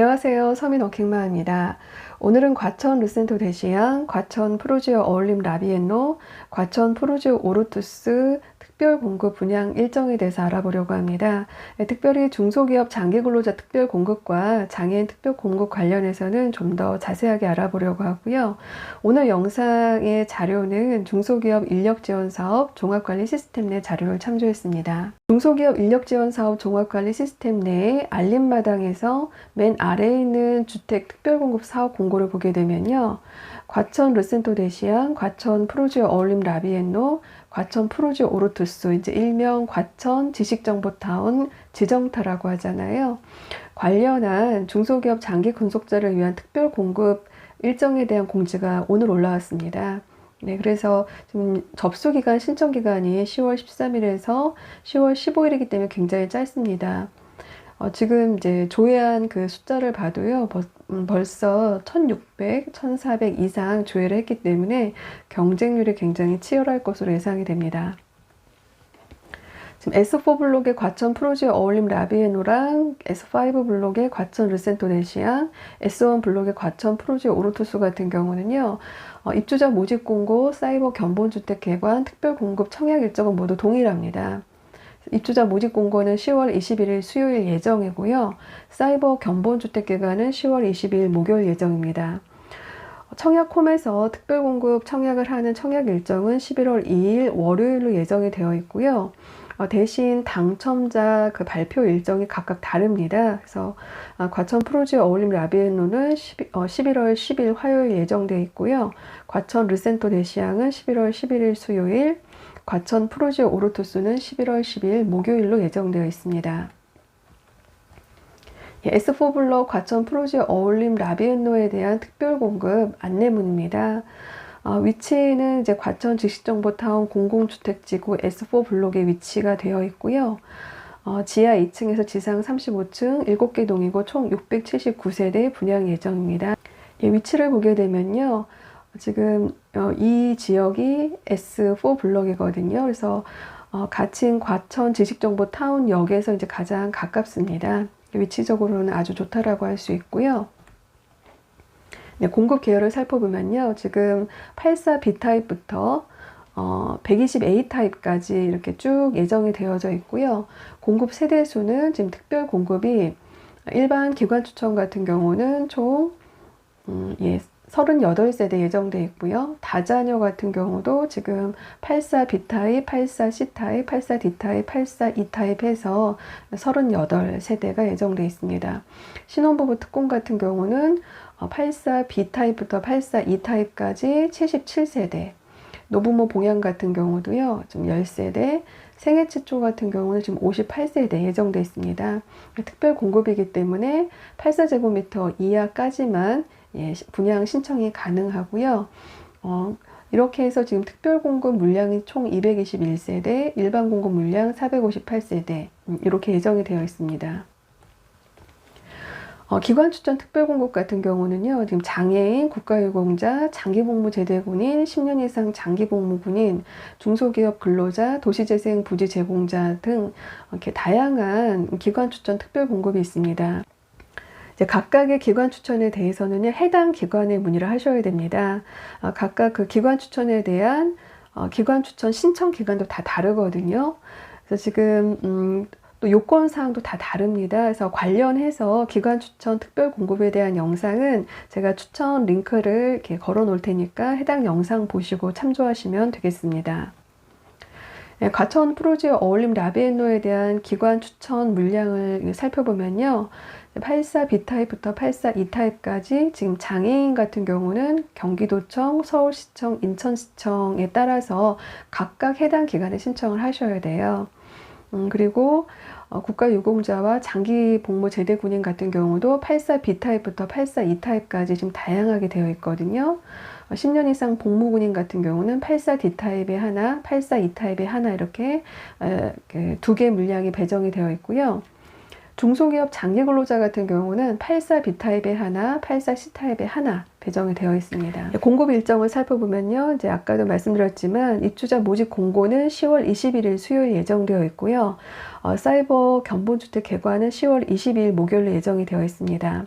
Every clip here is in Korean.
안녕하세요. 서민 워킹맘입니다. 오늘은 과천 르센토 대시양, 과천 프로지오 어울림 라비엔노, 과천 프로지오 오르투스 특별 공급 분양 일정에 대해서 알아보려고 합니다. 특별히 중소기업 장기근로자 특별 공급과 장애인 특별 공급 관련해서는 좀 더 자세하게 알아보려고 하고요. 오늘 영상의 자료는 중소기업 인력지원사업 종합관리 시스템 내 자료를 참조했습니다. 중소기업 인력지원사업 종합관리 시스템 내 알림마당에서 맨 아래에 있는 주택 특별공급 사업 공고를 보게 되면요. 과천 르센토 대시양, 과천 프로지오 어울림 라비엔노, 과천 프로지오 오르투스, 이제 일명 과천 지식정보타운 지정타라고 하잖아요. 관련한 중소기업 장기 근속자를 위한 특별 공급 일정에 대한 공지가 오늘 올라왔습니다. 네, 그래서 지금 접수기간, 신청기간이 10월 13일에서 10월 15일이기 때문에 굉장히 짧습니다. 지금 이제 조회한 그 숫자를 봐도요, 벌써 1600, 1400 이상 조회를 했기 때문에 경쟁률이 굉장히 치열할 것으로 예상이 됩니다. 지금 S4 블록의 과천 프로지오 어울림 라비에노랑 S5 블록의 과천 르센토 대시양, S1 블록의 과천 프로지오 오르투스 같은 경우는요, 입주자 모집 공고, 사이버 견본주택 개관, 특별 공급 청약 일정은 모두 동일합니다. 입주자 모집 공고는 10월 21일 수요일 예정이고요. 사이버 견본주택 개관은 10월 22일 목요일 예정입니다. 청약홈에서 특별공급 청약을 하는 청약 일정은 11월 2일 월요일로 예정이 되어 있고요. 대신 당첨자 그 발표 일정이 각각 다릅니다. 그래서 과천 프로지오 어울림 라비엔노는 11월 10일 화요일 예정되어 있고요. 과천 르센토 대시양은 11월 11일 수요일, 과천 프로지오 오르투스는 11월 10일 목요일로 예정되어 있습니다. S4 블록 과천 프로지오 어울림 라비엔노에 대한 특별 공급 안내문입니다. 위치는 이제 과천 지식정보타운 공공주택지구 S4 블록에 위치가 되어 있고요. 지하 2층에서 지상 35층 7개 동이고 총 679세대 분양 예정입니다. 위치를 보게 되면요. 지금 이 지역이 S4 블록이거든요. 그래서 가칭 과천 지식정보타운역에서 이제 가장 가깝습니다. 위치적으로는 아주 좋다라고 할 수 있고요. 네, 공급 계열을 살펴보면요. 지금 84B타입부터 120A타입까지 이렇게 쭉 예정이 되어져 있고요. 공급 세대수는 지금 특별 공급이 일반 기관 추천 같은 경우는 총 38세대 예정되어 있고요. 다자녀 같은 경우도 지금 84B타입, 84C타입, 84D타입, 84E타입 해서 38세대가 예정되어 있습니다. 신혼부부 특공 같은 경우는 84B타입부터 84E타입까지 77세대, 노부모 봉양 같은 경우도요, 좀 10세대, 생애 최초 같은 경우는 지금 58세대 예정되어 있습니다. 특별 공급이기 때문에 84제곱미터 이하까지만 분양 신청이 가능하고요. 이렇게 해서 지금 특별 공급 물량이 총 221세대, 일반 공급 물량 458세대 이렇게 예정이 되어 있습니다. 기관 추천 특별 공급 같은 경우는요, 지금 장애인, 국가유공자, 장기복무 제대군인, 10년 이상 장기복무군인, 중소기업 근로자, 도시재생 부지 제공자 등 이렇게 다양한 기관 추천 특별 공급이 있습니다. 이제 각각의 기관 추천에 대해서는 해당 기관에 문의를 하셔야 됩니다. 각각 그 기관 추천에 대한 기관 추천 신청 기간도 다 다르거든요. 그래서 지금 또 요건 사항도 다 다릅니다. 그래서 관련해서 기관 추천 특별 공급에 대한 영상은 제가 추천 링크를 이렇게 걸어 놓을 테니까 해당 영상 보시고 참조하시면 되겠습니다. 과천 프로지오 어울림 라비엔노에 대한 기관 추천 물량을 살펴보면요. 84B타입부터 84E타입까지 지금 장애인 같은 경우는 경기도청, 서울시청, 인천시청에 따라서 각각 해당 기관에 신청을 하셔야 돼요. 그리고 국가유공자와 장기복무 제대군인 같은 경우도 84B타입부터 84E타입까지 지금 다양하게 되어 있거든요. 10년 이상 복무군인 같은 경우는 84D타입에 하나, 84E타입에 하나 이렇게 두 개 물량이 배정이 되어 있고요. 중소기업 장기근로자 같은 경우는 84B타입에 하나, 84C타입에 하나 배정이 되어 있습니다. 공급 일정을 살펴보면요. 이제 아까도 말씀드렸지만 입주자 모집 공고는 10월 21일 수요일 예정되어 있고요. 사이버 견본주택 개관은 10월 22일 목요일 예정이 되어 있습니다.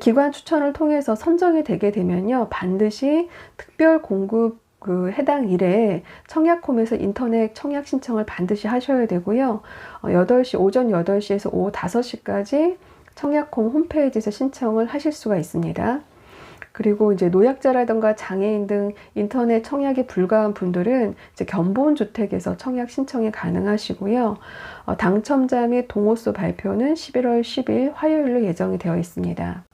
기관 추천을 통해서 선정이 되게 되면요, 반드시 특별 공급 해당 일에 청약홈에서 인터넷 청약 신청을 반드시 하셔야 되고요. 8시, 오전 8시에서 오후 5시까지 청약홈 홈페이지에서 신청을 하실 수가 있습니다. 그리고 이제 노약자라든가 장애인 등 인터넷 청약이 불가한 분들은 이제 견본주택에서 청약 신청이 가능하시고요. 당첨자 및 동호수 발표는 11월 10일 화요일로 예정이 되어 있습니다.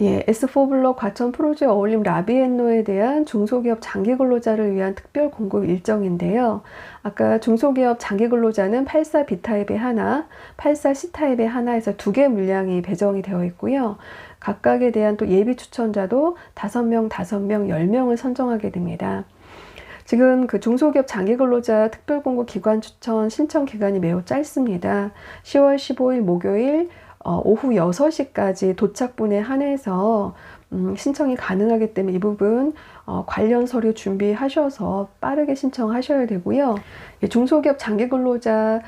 예, S4블록 과천 프로지오 어울림 라비앤노에 대한 중소기업 장기근로자를 위한 특별 공급 일정인데요. 아까 중소기업 장기근로자는 84B타입에 하나, 84C타입에 하나에서 2개 물량이 배정이 되어 있고요. 각각에 대한 또 예비 추천자도 5명, 5명, 10명을 선정하게 됩니다. 지금 그 중소기업 장기근로자 특별공급 기관 추천 신청 기간이 매우 짧습니다. 10월 15일 목요일 오후 6시까지 도착분에 한해서 신청이 가능하기 때문에 이 부분 관련 서류 준비하셔서 빠르게 신청하셔야 되고요. 중소기업 장기근로자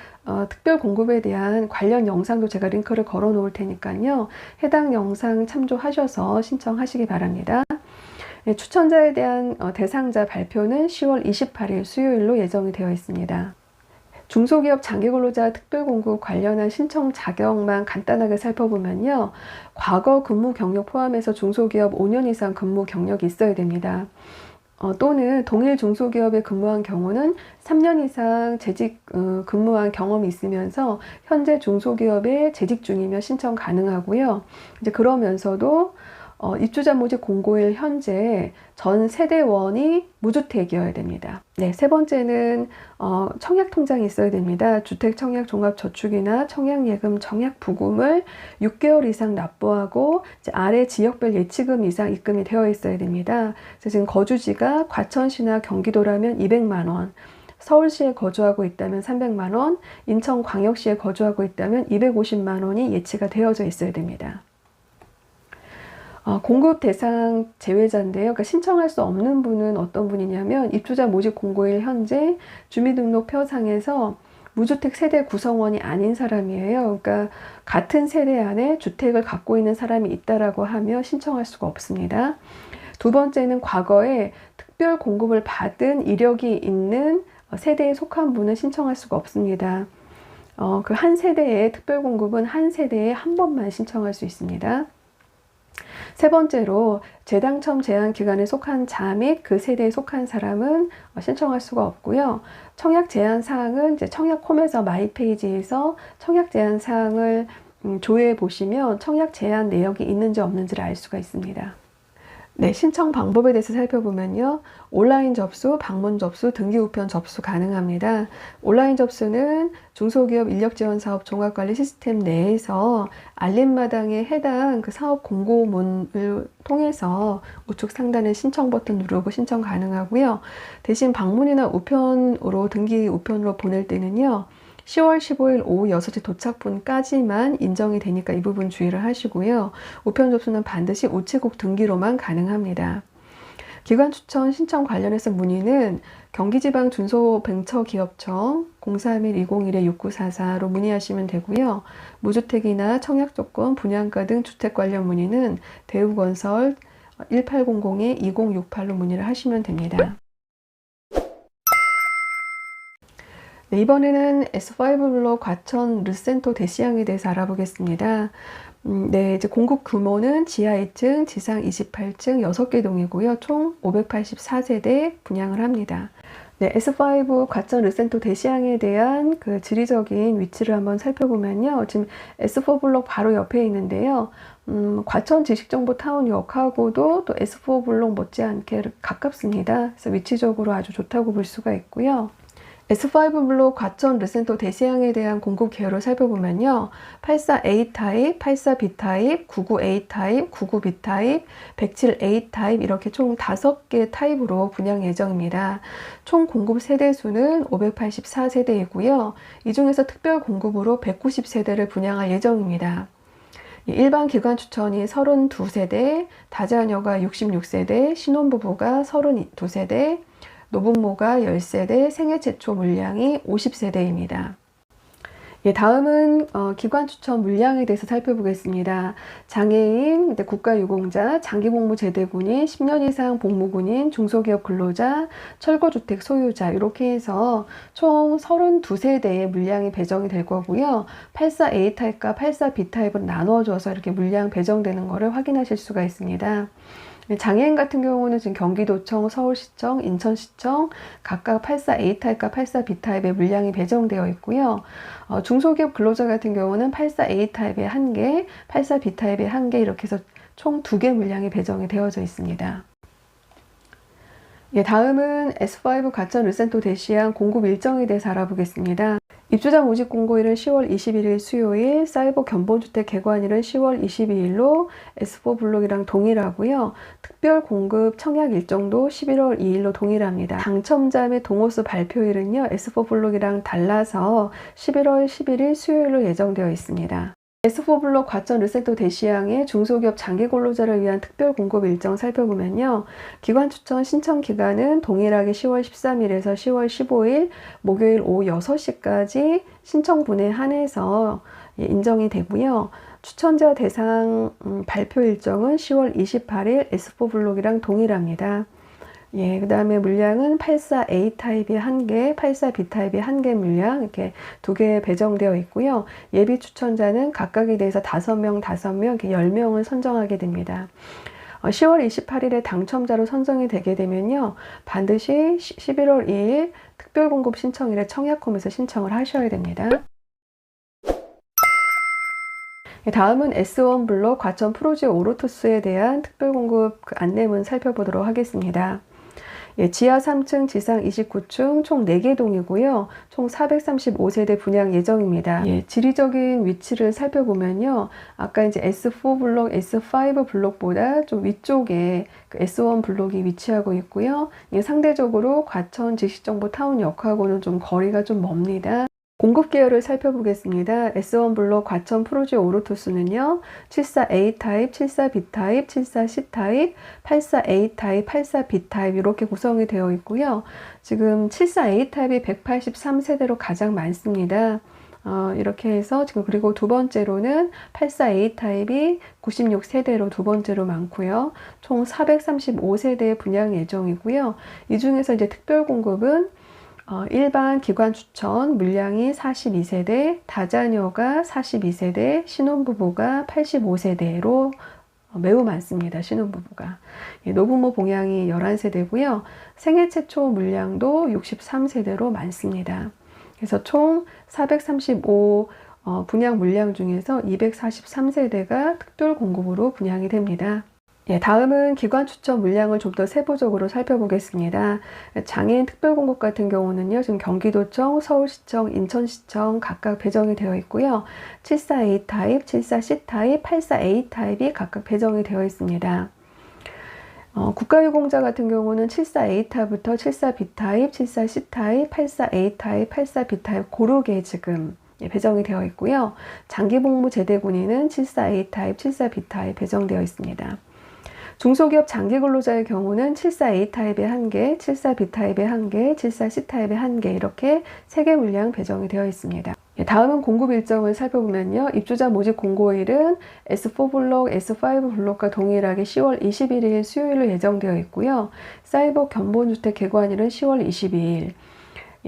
특별 공급에 대한 관련 영상도 제가 링크를 걸어 놓을 테니까요. 해당 영상 참조하셔서 신청하시기 바랍니다. 추천자에 대한 대상자 발표는 10월 28일 수요일로 예정이 되어 있습니다. 중소기업 장기근로자 특별공급 관련한 신청 자격만 간단하게 살펴보면요. 과거 근무 경력 포함해서 중소기업 5년 이상 근무 경력이 있어야 됩니다. 또는 동일 중소기업에 근무한 경우는 3년 이상 재직 근무한 경험이 있으면서 현재 중소기업에 재직 중이면 신청 가능하고요. 이제 그러면서도 입주자 모집 공고일 현재 전 세대원이 무주택이어야 됩니다. 네, 세 번째는 청약통장이 있어야 됩니다. 주택청약종합저축이나 청약예금, 청약부금을 6개월 이상 납부하고 이제 아래 지역별 예치금 이상 입금이 되어 있어야 됩니다. 그래서 지금 거주지가 과천시나 경기도라면 200만 원, 서울시에 거주하고 있다면 300만 원, 인천광역시에 거주하고 있다면 250만 원이 예치가 되어져 있어야 됩니다. 공급 대상 제외자인데요. 그러니까 신청할 수 없는 분은 어떤 분이냐면 입주자 모집 공고일 현재 주민등록표상에서 무주택 세대 구성원이 아닌 사람이에요. 그러니까 같은 세대 안에 주택을 갖고 있는 사람이 있다라고 하면 신청할 수가 없습니다. 두 번째는 과거에 특별 공급을 받은 이력이 있는 세대에 속한 분은 신청할 수가 없습니다. 그 한 세대의 특별 공급은 한 세대에 한 번만 신청할 수 있습니다. 세 번째로 재당첨 제한 기간에 속한 자 및 그 세대에 속한 사람은 신청할 수가 없고요. 청약 제한 사항은 이제 청약홈에서 마이 페이지에서 청약 제한 사항을 조회해 보시면 청약 제한 내역이 있는지 없는지를 알 수가 있습니다. 네, 신청 방법에 대해서 살펴보면요. 온라인 접수, 방문 접수, 등기 우편 접수 가능합니다. 온라인 접수는 중소기업 인력지원사업 종합관리 시스템 내에서 알림마당에 해당 그 사업 공고문을 통해서 우측 상단에 신청 버튼 누르고 신청 가능하고요. 대신 방문이나 우편으로 등기 우편으로 보낼 때는요. 10월 15일 오후 6시 도착분까지만 인정이 되니까 이 부분 주의를 하시고요. 우편 접수는 반드시 우체국 등기로만 가능합니다. 기관 추천 신청 관련해서 문의는 경기지방중소벤처기업청 031-201-6944로 문의하시면 되고요. 무주택이나 청약조건, 분양가 등 주택 관련 문의는 대우건설 1800-2068로 문의를 하시면 됩니다. 네, 이번에는 S5블록 과천 르센토 대시양에 대해서 알아보겠습니다. 네, 이제 공급 규모는 지하 2층, 지상 28층 6개 동이고요. 총 584세대 분양을 합니다. 네, S5 과천 르센토 대시양에 대한 그 지리적인 위치를 한번 살펴보면요. 지금 S4블록 바로 옆에 있는데요. 과천 지식정보타운역하고도 또 S4블록 못지않게 가깝습니다. 그래서 위치적으로 아주 좋다고 볼 수가 있고요. S5블록 과천 르센토 대시양에 대한 공급 계열을 살펴보면요. 84A 타입, 84B 타입, 99A 타입, 99B 타입, 107A 타입 이렇게 총 5개 타입으로 분양 예정입니다. 총 공급 세대수는 584세대이고요. 이 중에서 특별 공급으로 190세대를 분양할 예정입니다. 일반 기관 추천이 32세대, 다자녀가 66세대, 신혼부부가 32세대, 노부모가 10세대, 생애 최초 물량이 50세대입니다. 예, 다음은 기관 추천 물량에 대해서 살펴보겠습니다. 장애인, 국가유공자, 장기복무 제대군인, 10년 이상 복무군인, 중소기업 근로자, 철거주택 소유자 이렇게 해서 총 32세대의 물량이 배정이 될 거고요. 84A 타입과 84B 타입으로 나누어져서 이렇게 물량 배정되는 것을 확인하실 수가 있습니다. 장애인 같은 경우는 지금 경기도청, 서울시청, 인천시청 각각 84A 타입과 84B 타입의 물량이 배정되어 있고요. 중소기업 근로자 같은 경우는 84A 타입의 1개, 84B 타입의 1개 이렇게 해서 총 2개 물량이 배정이 되어져 있습니다. 예, 다음은 S5 과천 르센토 대시양 공급 일정에 대해서 알아보겠습니다. 입주자 모집 공고일은 10월 21일 수요일, 사이버 견본주택 개관일은 10월 22일로 S4 블록이랑 동일하고요. 특별 공급 청약 일정도 11월 2일로 동일합니다. 당첨자 및 동호수 발표일은요, S4 블록이랑 달라서 11월 11일 수요일로 예정되어 있습니다. S4 블록 과천 르센토 대시양의 중소기업 장기 근로자를 위한 특별 공급 일정 살펴보면요. 기관 추천 신청 기간은 동일하게 10월 13일에서 10월 15일 목요일 오후 6시까지 신청분에 한해서 인정이 되고요. 추천자 대상 발표 일정은 10월 28일 S4 블록이랑 동일합니다. 예, 그 다음에 물량은 84A 타입이 1개, 84B 타입이 1개 물량 이렇게 2개 배정되어 있고요. 예비 추천자는 각각에 대해서 5명, 5명, 이렇게 10명을 선정하게 됩니다. 10월 28일에 당첨자로 선정이 되게 되면요. 반드시 11월 2일 특별공급 신청일에 청약홈에서 신청을 하셔야 됩니다. 다음은 S1 블록 과천 프로지오 오로토스에 대한 특별공급 안내문 살펴보도록 하겠습니다. 예, 지하 3층, 지상 29층, 총 4개 동이고요. 총 435세대 분양 예정입니다. 예, 지리적인 위치를 살펴보면요. 아까 이제 S4 블록, S5 블록보다 좀 위쪽에 그 S1 블록이 위치하고 있고요. 예, 상대적으로 과천 지식정보 타운역하고는 좀 거리가 좀 멉니다. 공급 계열을 살펴보겠습니다. S1 블록 과천 프로지오 오로토스는요. 74A 타입, 74B 타입, 74C 타입, 84A 타입, 84B 타입 이렇게 구성이 되어 있고요. 지금 74A 타입이 183세대로 가장 많습니다. 이렇게 해서 지금 그리고 두 번째로는 84A 타입이 96세대로 두 번째로 많고요. 총 435세대 분양 예정이고요. 이 중에서 이제 특별 공급은 일반 기관 추천 물량이 42세대, 다자녀가 42세대, 신혼부부가 85세대로 매우 많습니다. 신혼부부가. 노부모 봉양이 11세대고요. 생애 최초 물량도 63세대로 많습니다. 그래서 총 435 분양 물량 중에서 243세대가 특별 공급으로 분양이 됩니다. 예, 다음은 기관 추천 물량을 좀 더 세부적으로 살펴보겠습니다. 장애인 특별공급 같은 경우는요, 지금 경기도청, 서울시청, 인천시청 각각 배정이 되어 있고요. 74A 타입, 74C 타입, 84A 타입이 각각 배정이 되어 있습니다. 국가유공자 같은 경우는 74A 타입부터 74B 타입, 74C 타입, 84A 타입, 84B 타입 고르게 지금 배정이 되어 있고요. 장기복무 제대군인은 74A 타입, 74B 타입 배정되어 있습니다. 중소기업 장기근로자의 경우는 74A 타입의 1개, 74B 타입의 1개, 74C 타입의 1개 이렇게 3개 물량 배정이 되어 있습니다. 다음은 공급 일정을 살펴보면요. 입주자 모집 공고일은 S4 블록, S5 블록과 동일하게 10월 21일 수요일로 예정되어 있고요. 사이버 견본주택 개관일은 10월 22일.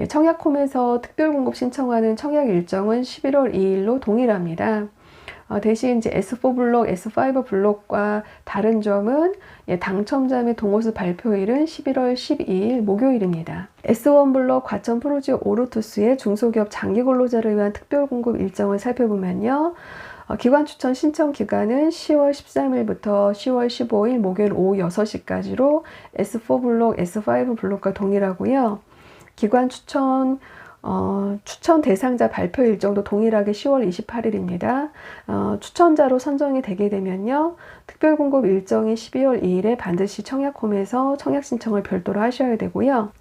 청약홈에서 특별공급 신청하는 청약 일정은 11월 2일로 동일합니다. 대신 이제 S4 블록, S5 블록과 다른 점은 당첨자 및 동호수 발표일은 11월 12일 목요일입니다. S1 블록 과천 프로지오 오로토스의 중소기업 장기근로자를 위한 특별공급 일정을 살펴보면요. 기관 추천 신청 기간은 10월 13일부터 10월 15일 목요일 오후 6시까지로 S4 블록, S5 블록과 동일하고요. 기관 추천 추천 대상자 발표 일정도 동일하게 10월 28일입니다. 추천자로 선정이 되게 되면요. 특별공급 일정이 12월 2일에 반드시 청약홈에서 청약 신청을 별도로 하셔야 되고요.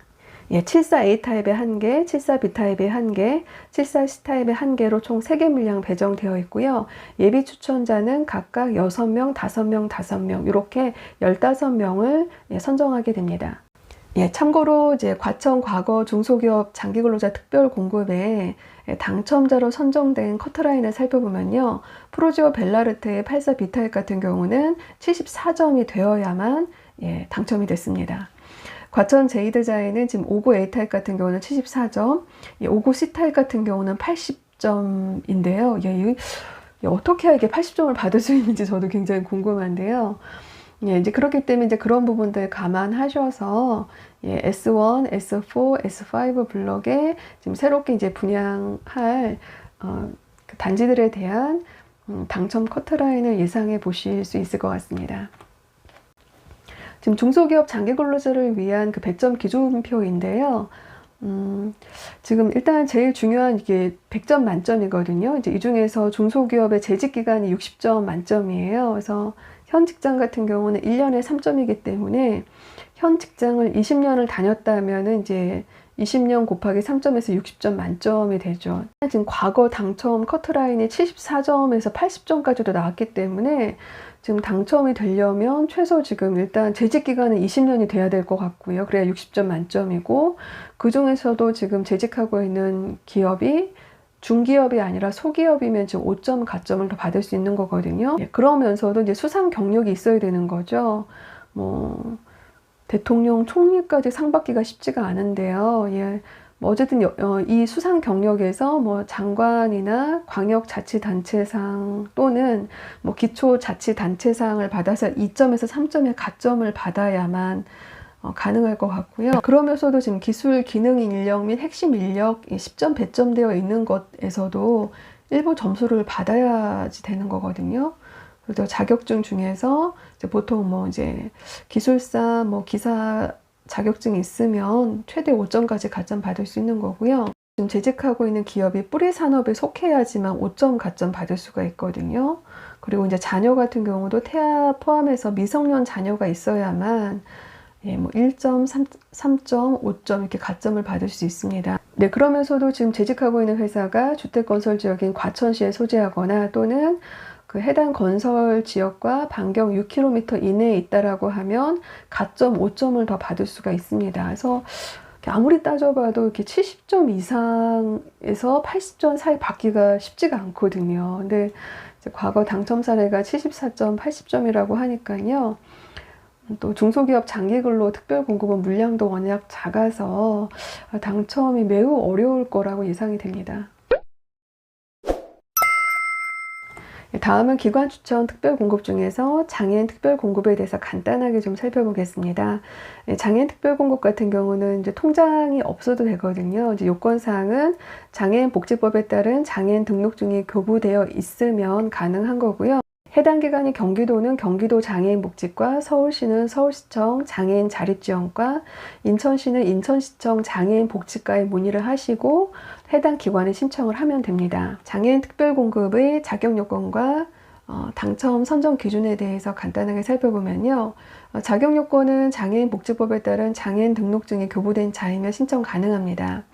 74A 타입의 1개, 74B 타입의 1개, 74C 타입의 1개로 총 3개 물량 배정되어 있고요. 예비 추천자는 각각 6명, 5명, 5명 이렇게 15명을 선정하게 됩니다. 예, 참고로 이제 과천 과거 중소기업 장기근로자 특별 공급에 당첨자로 선정된 커트라인을 살펴보면요. 프로지오 벨라르테의 84 B타입 같은 경우는 74점이 되어야만 당첨이 됐습니다. 과천 제이드자에는 지금 59 A타입 같은 경우는 74점, 59 C타입 같은 경우는 80점인데요. 어떻게 해야 이게 80점을 받을 수 있는지 저도 굉장히 궁금한데요. 이제 그렇기 때문에 이제 그런 부분들 감안하셔서 S1, S4, S5 블럭에 지금 새롭게 이제 분양할 그 단지들에 대한 당첨 커트라인을 예상해 보실 수 있을 것 같습니다. 지금 중소기업 장기근로자를 위한 그 100점 기준표인데요. 지금 일단 제일 중요한 이게 100점 만점이거든요. 이제 이 중에서 중소기업의 재직 기간이 60점 만점이에요. 그래서 현 직장 같은 경우는 1년에 3점이기 때문에 현 직장을 20년을 다녔다면은 이제 20년 곱하기 3점에서 60점 만점이 되죠. 지금 과거 당첨 커트라인이 74점에서 80점까지도 나왔기 때문에 지금 당첨이 되려면 최소 지금 일단 재직 기간은 20년이 돼야 될 것 같고요. 그래야 60점 만점이고, 그 중에서도 지금 재직하고 있는 기업이 중기업이 아니라 소기업이면 지금 5점 가점을 더 받을 수 있는 거거든요. 그러면서도 이제 수상 경력이 있어야 되는 거죠. 뭐 대통령 총리까지 상 받기가 쉽지가 않은데요. 뭐 어쨌든 이 수상 경력에서 뭐 장관이나 광역자치단체상 또는 뭐 기초자치단체상을 받아서 2점에서 3점의 가점을 받아야만 가능할 것 같고요. 그러면서도 지금 기술, 기능 인력 및 핵심 인력 10점 배점되어 있는 것에서도 일부 점수를 받아야지 되는 거거든요. 그래서 자격증 중에서 이제 보통 뭐 이제 기술사, 뭐 기사 자격증이 있으면 최대 5점까지 가점 받을 수 있는 거고요. 지금 재직하고 있는 기업이 뿌리 산업에 속해야지만 5점 가점 받을 수가 있거든요. 그리고 이제 자녀 같은 경우도 태아 포함해서 미성년 자녀가 있어야만 뭐 1점, 3점, 5점 이렇게 가점을 받을 수 있습니다. 네, 그러면서도 지금 재직하고 있는 회사가 주택건설 지역인 과천시에 소재하거나 또는 그 해당 건설 지역과 반경 6km 이내에 있다라고 하면 가점 5점을 더 받을 수가 있습니다. 그래서 아무리 따져봐도 이렇게 70점 이상에서 80점 사이 받기가 쉽지가 않거든요. 근데 이제 과거 당첨 사례가 74점, 80점이라고 하니까요. 또 중소기업 장기근로 특별공급은 물량도 워낙 작아서 당첨이 매우 어려울 거라고 예상이 됩니다. 다음은 기관 추천 특별공급 중에서 장애인 특별공급에 대해서 간단하게 좀 살펴보겠습니다. 장애인 특별공급 같은 경우는 이제 통장이 없어도 되거든요. 이제 요건사항은 장애인 복지법에 따른 장애인 등록증이 교부되어 있으면 가능한 거고요. 해당 기관이 경기도는 경기도 장애인복지과, 서울시는 서울시청 장애인 자립지원과, 인천시는 인천시청 장애인복지과에 문의를 하시고 해당 기관에 신청을 하면 됩니다. 장애인 특별공급의 자격요건과 당첨 선정 기준에 대해서 간단하게 살펴보면요. 자격요건은 장애인복지법에 따른 장애인 등록증이 교부된 자이면 신청 가능합니다.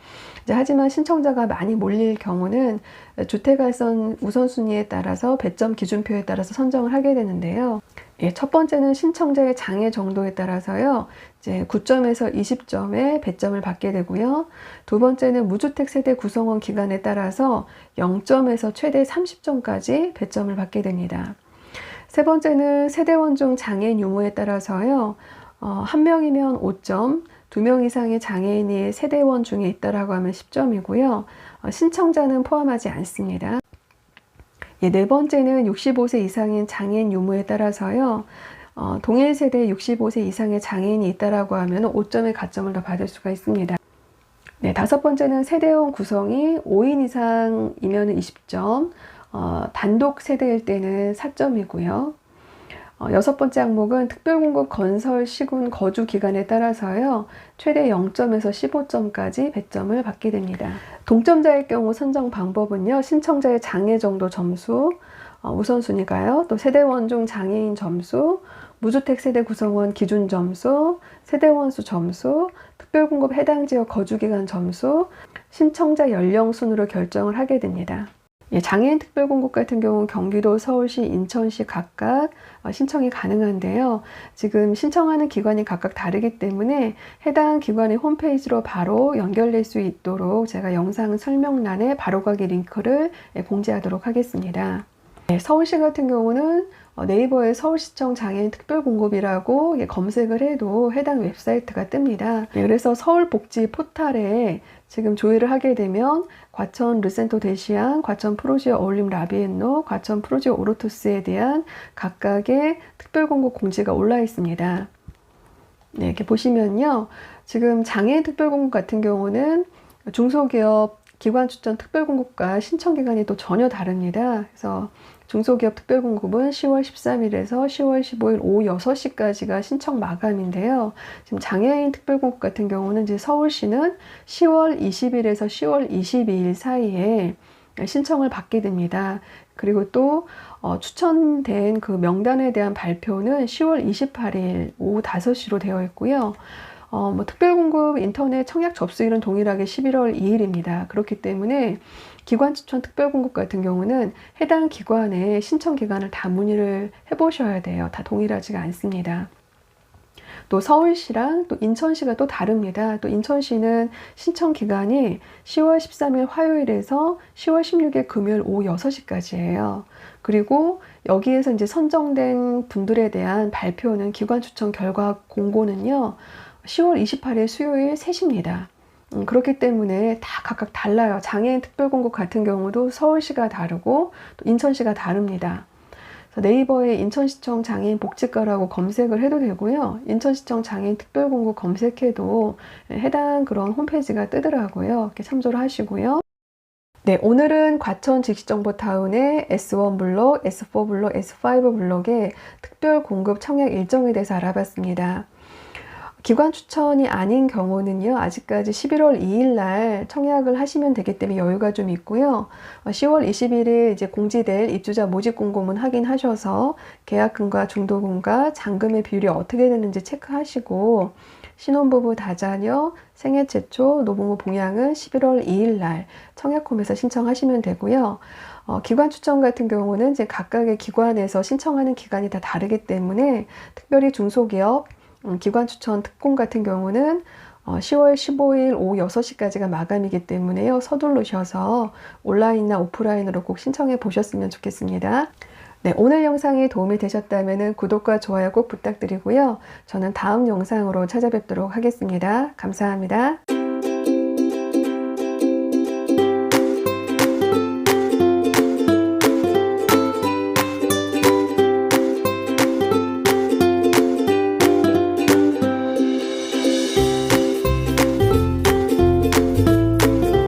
하지만 신청자가 많이 몰릴 경우는 주택알선 우선순위에 따라서 배점 기준표에 따라서 선정을 하게 되는데요. 첫 번째는 신청자의 장애 정도에 따라서요. 이제 9점에서 20점의 배점을 받게 되고요. 두 번째는 무주택 세대 구성원 기간에 따라서 0점에서 최대 30점까지 배점을 받게 됩니다. 세 번째는 세대원 중 장애인 유무에 따라서요. 한 명이면 5점, 2명 이상의 장애인이 세대원 중에 있다라고 하면 10점이고요. 신청자는 포함하지 않습니다. 네 번째는 65세 이상인 장애인 유무에 따라서요. 동일 세대에 65세 이상의 장애인이 있다라고 하면 5점의 가점을 더 받을 수가 있습니다. 네, 다섯 번째는 세대원 구성이 5인 이상이면 20점, 단독 세대일 때는 4점이고요. 여섯 번째 항목은 특별공급 건설 시군 거주 기간에 따라서요. 최대 0점에서 15점까지 배점을 받게 됩니다. 동점자의 경우 선정 방법은요. 신청자의 장애 정도 점수, 우선순위가요. 또 세대원 중 장애인 점수, 무주택 세대 구성원 기준 점수, 세대원 수 점수, 특별공급 해당 지역 거주 기간 점수, 신청자 연령 순으로 결정을 하게 됩니다. 예, 장애인 특별공급 같은 경우 경기도, 서울시, 인천시 각각 신청이 가능한데요. 지금 신청하는 기관이 각각 다르기 때문에 해당 기관의 홈페이지로 바로 연결될 수 있도록 제가 영상 설명란에 바로가기 링크를 공지하도록 하겠습니다. 네, 서울시 같은 경우는 네이버에 서울시청 장애인 특별공급이라고 검색을 해도 해당 웹사이트가 뜹니다. 네, 그래서 서울복지 포탈에 지금 조회를 하게 되면 과천 르센토 대시양, 과천 프로지오 어울림 라비엔노, 과천 프로지오 오로투스에 대한 각각의 특별공급 공지가 올라 있습니다. 네, 이렇게 보시면요. 지금 장애인 특별공급 같은 경우는 중소기업 기관 추천 특별공급과 신청 기간이 또 전혀 다릅니다. 그래서 중소기업 특별공급은 10월 13일에서 10월 15일 오후 6시까지가 신청 마감인데요. 지금 장애인 특별공급 같은 경우는 이제 서울시는 10월 20일에서 10월 22일 사이에 신청을 받게 됩니다. 그리고 또 추천된 그 명단에 대한 발표는 10월 28일 오후 5시로 되어 있고요. 특별공급 인터넷 청약 접수일은 동일하게 11월 2일입니다. 그렇기 때문에 기관 추천 특별공급 같은 경우는 해당 기관의 신청 기간을 다 문의를 해보셔야 돼요. 다 동일하지가 않습니다. 또 서울시랑 또 인천시가 또 다릅니다. 또 인천시는 신청 기간이 10월 13일 화요일에서 10월 16일 금요일 오후 6시까지예요. 그리고 여기에서 이제 선정된 분들에 대한 발표는 기관 추천 결과 공고는요. 10월 28일 수요일 3시입니다. 그렇기 때문에 다 각각 달라요. 장애인 특별공급 같은 경우도 서울시가 다르고 또 인천시가 다릅니다. 네이버에 인천시청 장애인 복지과라고 검색을 해도 되고요. 인천시청 장애인 특별공급 검색해도 해당 그런 홈페이지가 뜨더라고요. 이렇게 참조를 하시고요. 네, 오늘은 과천 직시정보타운의 S1 블록, S4 블록, S5 블록의 특별 공급 청약 일정에 대해서 알아봤습니다. 기관 추천이 아닌 경우는요, 아직까지 11월 2일 날 청약을 하시면 되기 때문에 여유가 좀 있고요. 10월 20일에 이제 공지될 입주자 모집 공고문 확인하셔서 계약금과 중도금과 잔금의 비율이 어떻게 되는지 체크하시고, 신혼부부 다자녀 생애 최초 노부모 봉양은 11월 2일 날 청약홈에서 신청하시면 되고요. 기관 추천 같은 경우는 이제 각각의 기관에서 신청하는 기간이 다 다르기 때문에 특별히 중소기업 기관 추천 특공 같은 경우는 10월 15일 오후 6시까지가 마감이기 때문에요. 서두르셔서 온라인이나 오프라인으로 꼭 신청해 보셨으면 좋겠습니다. 네, 오늘 영상이 도움이 되셨다면 구독과 좋아요 꼭 부탁드리고요. 저는 다음 영상으로 찾아뵙도록 하겠습니다. 감사합니다.